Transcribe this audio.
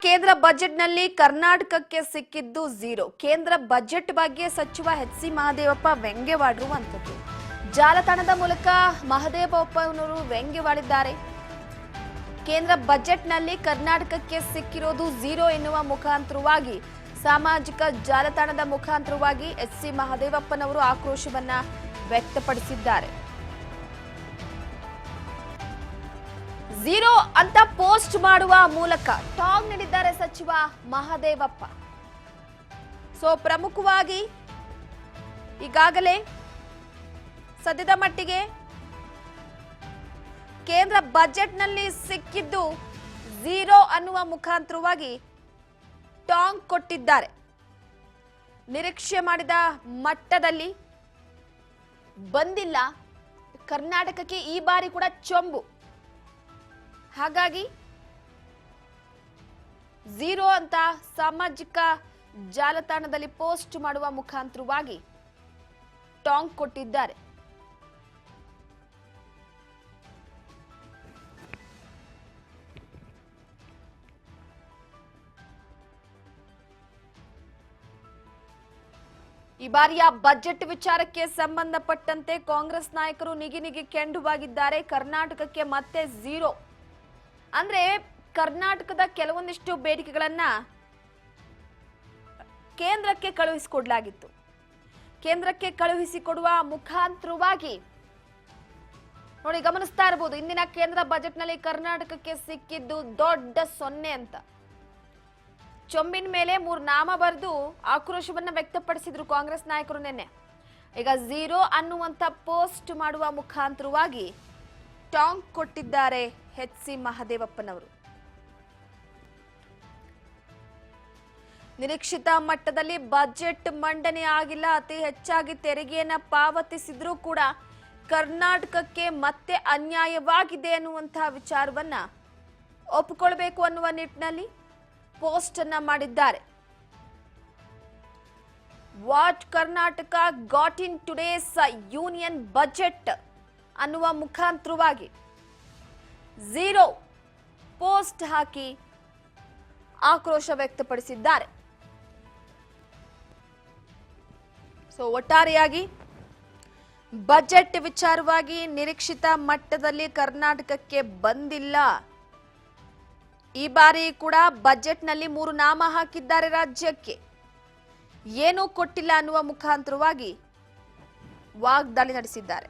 ಕೇಂದ್ರ ಬಜೆಟ್ನಲ್ಲಿ ಕರ್ನಾಟಕಕ್ಕೆ ಸಿಕ್ಕಿದ್ದು ಝೀರೋ. ಕೇಂದ್ರ ಬಜೆಟ್ ಬಗ್ಗೆ ಸಚಿವ ಎಚ್.ಸಿ. ಮಹದೇವಪ್ಪ ವ್ಯಂಗ್ಯವಾಡಿರುವಂತದ್ದು. ಜಾಲತಾಣದ ಮೂಲಕ ಮಹದೇವಪ್ಪನವರು ವ್ಯಂಗ್ಯವಾಡಿದ್ದಾರೆ. ಕೇಂದ್ರ ಬಜೆಟ್ನಲ್ಲಿ ಕರ್ನಾಟಕಕ್ಕೆ ಸಿಕ್ಕಿರೋದು ಝೀರೋ ಎನ್ನುವ ಮುಖಾಂತರವಾಗಿ ಸಾಮಾಜಿಕ ಜಾಲತಾಣದ ಮುಖಾಂತರವಾಗಿ ಎಚ್.ಸಿ. ಮಹದೇವಪ್ಪನವರು ಆಕ್ರೋಶವನ್ನ ವ್ಯಕ್ತಪಡಿಸಿದ್ದಾರೆ. ಝೀರೋ ಅಂತ ಪೋಸ್ಟ್ ಮಾಡುವ ಮೂಲಕ ಟಾಂಗ್ ನೀಡಿದ್ದಾರೆ ಸಚಿವ ಮಹದೇವಪ್ಪ. ಪ್ರಮುಖವಾಗಿ ಈಗಾಗಲೇ ಸದ್ಯದ ಮಟ್ಟಿಗೆ ಕೇಂದ್ರ ಬಜೆಟ್ನಲ್ಲಿ ಸಿಕ್ಕಿದ್ದು ಝೀರೋ ಅನ್ನುವ ಮುಖಾಂತರವಾಗಿ ಟಾಂಗ್ ಕೊಟ್ಟಿದ್ದಾರೆ. ನಿರೀಕ್ಷೆ ಮಾಡಿದ ಮಟ್ಟದಲ್ಲಿ ಬಂದಿಲ್ಲ. ಕರ್ನಾಟಕಕ್ಕೆ ಈ ಬಾರಿ ಕೂಡ ಚೊಂಬು. ಹಾಗಾಗಿ ಝೀರೋ ಅಂತ ಸಾಮಾಜಿಕ ಜಾಲತಾಣದಲ್ಲಿ ಪೋಸ್ಟ್ ಮಾಡುವ ಮುಖಾಂತರವಾಗಿ ಟಾಂಗ್ ಕೊಟ್ಟಿದ್ದಾರೆ. ಈ ಬಾರಿಯ ಬಜೆಟ್ ವಿಚಾರಕ್ಕೆ ಸಂಬಂಧಪಟ್ಟಂತೆ ಕಾಂಗ್ರೆಸ್ ನಾಯಕರು ನಿಗಿ ಕೆಂಡುವಾಗಿದ್ದಾರೆ. ಕರ್ನಾಟಕಕ್ಕೆ ಮತ್ತೆ ಝೀರೋ ಅಂದ್ರೆ ಕರ್ನಾಟಕದ ಕೆಲವೊಂದಿಷ್ಟು ಬೇಡಿಕೆಗಳನ್ನ ಕೇಂದ್ರಕ್ಕೆ ಕಳುಹಿಸಿಕೊಡಲಾಗಿತ್ತು. ಕೇಂದ್ರಕ್ಕೆ ಕಳುಹಿಸಿಕೊಡುವ ಮುಖಾಂತರವಾಗಿ ನೋಡಿ ಗಮನಿಸ್ತಾ ಇರಬಹುದು, ಇಂದಿನ ಕೇಂದ್ರ ಬಜೆಟ್ನಲ್ಲಿ ಕರ್ನಾಟಕಕ್ಕೆ ಸಿಕ್ಕಿದ್ದು ದೊಡ್ಡ ಸೊನ್ನೆ ಅಂತ. ಚೊಂಬಿನ ಮೇಲೆ 3 ನಾಮ ಬರೆದು ಆಕ್ರೋಶವನ್ನ ವ್ಯಕ್ತಪಡಿಸಿದ್ರು ಕಾಂಗ್ರೆಸ್ ನಾಯಕರು ನಿನ್ನೆ. ಈಗ ಝೀರೋ ಅನ್ನುವಂತ ಪೋಸ್ಟ್ ಮಾಡುವ ಮುಖಾಂತರವಾಗಿ ಟಾಂಗ್ ಕೊಟ್ಟಿದ್ದಾರೆ ಎಚ್.ಸಿ. ಮಹದೇವಪ್ಪನವರು. ನಿರೀಕ್ಷಿತ ಮಟ್ಟದಲ್ಲಿ ಬಜೆಟ್ ಮಂಡನೆ ಆಗಿಲ್ಲ. ಅತಿ ಹೆಚ್ಚಾಗಿ ತೆರಿಗೆಯನ್ನ ಪಾವತಿಸಿದ್ರೂ ಕೂಡ ಕರ್ನಾಟಕಕ್ಕೆ ಮತ್ತೆ ಅನ್ಯಾಯವಾಗಿದೆ ಅನ್ನುವಂತಹ ವಿಚಾರವನ್ನ ಒಪ್ಪಿಕೊಳ್ಬೇಕು ಅನ್ನುವ ನಿಟ್ಟಿನಲ್ಲಿ ಪೋಸ್ಟ್ ಅನ್ನ ಮಾಡಿದ್ದಾರೆ. What Karnataka got in today's union budget ಅನ್ನುವ ಮುಖಾಂತರವಾಗಿ ಝೀರೋ ಪೋಸ್ಟ್ ಹಾಕಿ ಆಕ್ರೋಶ ವ್ಯಕ್ತಪಡಿಸಿದ್ದಾರೆ. ಒಟ್ಟಾರೆಯಾಗಿ ಬಜೆಟ್ ವಿಚಾರವಾಗಿ ನಿರೀಕ್ಷಿತ ಮಟ್ಟದಲ್ಲಿ ಕರ್ನಾಟಕಕ್ಕೆ ಬಂದಿಲ್ಲ. ಈ ಬಾರಿ ಕೂಡ ಬಜೆಟ್ನಲ್ಲಿ 3 ನಾಮ ಹಾಕಿದ್ದಾರೆ. ರಾಜ್ಯಕ್ಕೆ ಏನೂ ಕೊಟ್ಟಿಲ್ಲ ಅನ್ನುವ ಮುಖಾಂತರವಾಗಿ ವಾಗ್ದಾಳಿ ನಡೆಸಿದ್ದಾರೆ.